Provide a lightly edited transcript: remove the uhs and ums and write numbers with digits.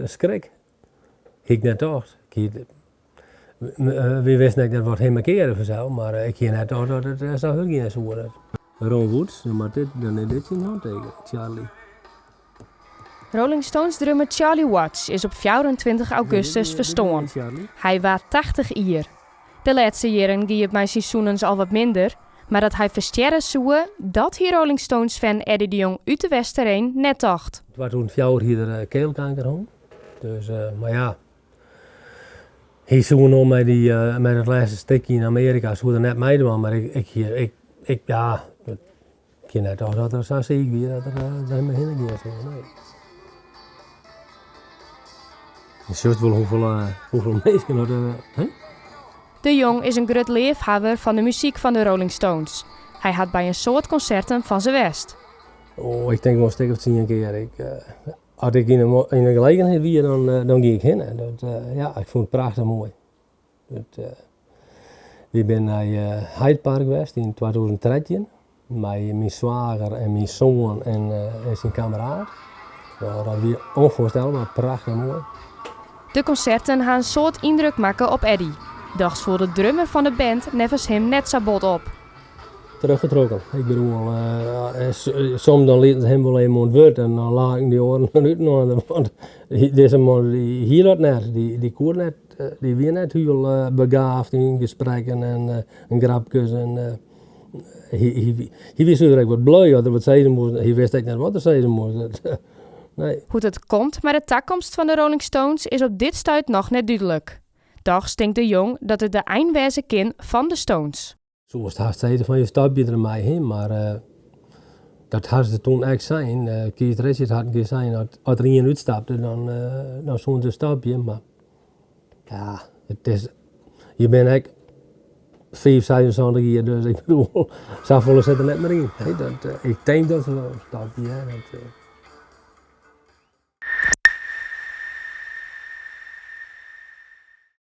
schrik. Ik net dacht. We wisten niet dat het helemaal keren vanzelf, maar ik heb net dacht dat het zo heel geen zo wordt. Ron Woods, maar dan is dit zijn handteken, Charlie. Rolling Stones drummer Charlie Watts is op 24 augustus verstorven. Hij was 80 jaar. De laatste jaren ging het mijn seizoenens al wat minder, maar dat hij versterren zou, dat hier Rolling Stones fan Eddie de Jong uit de Westereen net dacht. Het was toen 4 jaar hier keelkanker had. Dus, maar ja. Hij zou nog met het laatste stukje in Amerika, zou er net meedoen, maar ik ken net toch dat er zo ziek weer dat er helemaal heen ging. Nee. Je ziet wel hoeveel mensen hadden. De Jong is een groot liefhebber van de muziek van de Rolling Stones. Hij had bij een soort concerten van zijn West. Oh, ik denk wel een stuk of 10 keer. Als ik in een gelegenheid weer, dan ging ik heen. Ik vond het prachtig mooi. We zijn naar Hyde Park geweest in 2013. Met mijn zwager en mijn zoon en zijn kameraad. Dat was onvoorstelbaar prachtig mooi. De concerten gaan een soort indruk maken op Eddie. Dachts voor de drummer van de band nevens hem net zo bot op. Teruggetrokken. Ik bedoel, soms dan lieten ze hem wel even ontwoord en dan laat ik die oren uit. Want deze man die hier dat net, die koer net, die weer net heel begaafd in gesprekken en grapjes. Hij wist eigenlijk wat blij dat er wat zeiden moest. Hij wist echt net wat er zeiden moest. Nee. Hoe het komt met de toekomst van de Rolling Stones is op dit stuit nog net duidelijk. Toch stinkt de Jong dat het de eindwijze kin van de Stones. Zo was het haast zeiden van je stap je er mij heen, maar dat had ze toen echt zijn. Keith Richards had een keer zijn, als er iemand uitstapte, dan zo'n stapje. Maar ja, het is, je bent echt 75 jaar, dus ik bedoel, zo volle zit er net maar in. Ik denk dat ze wel een stapje hebben.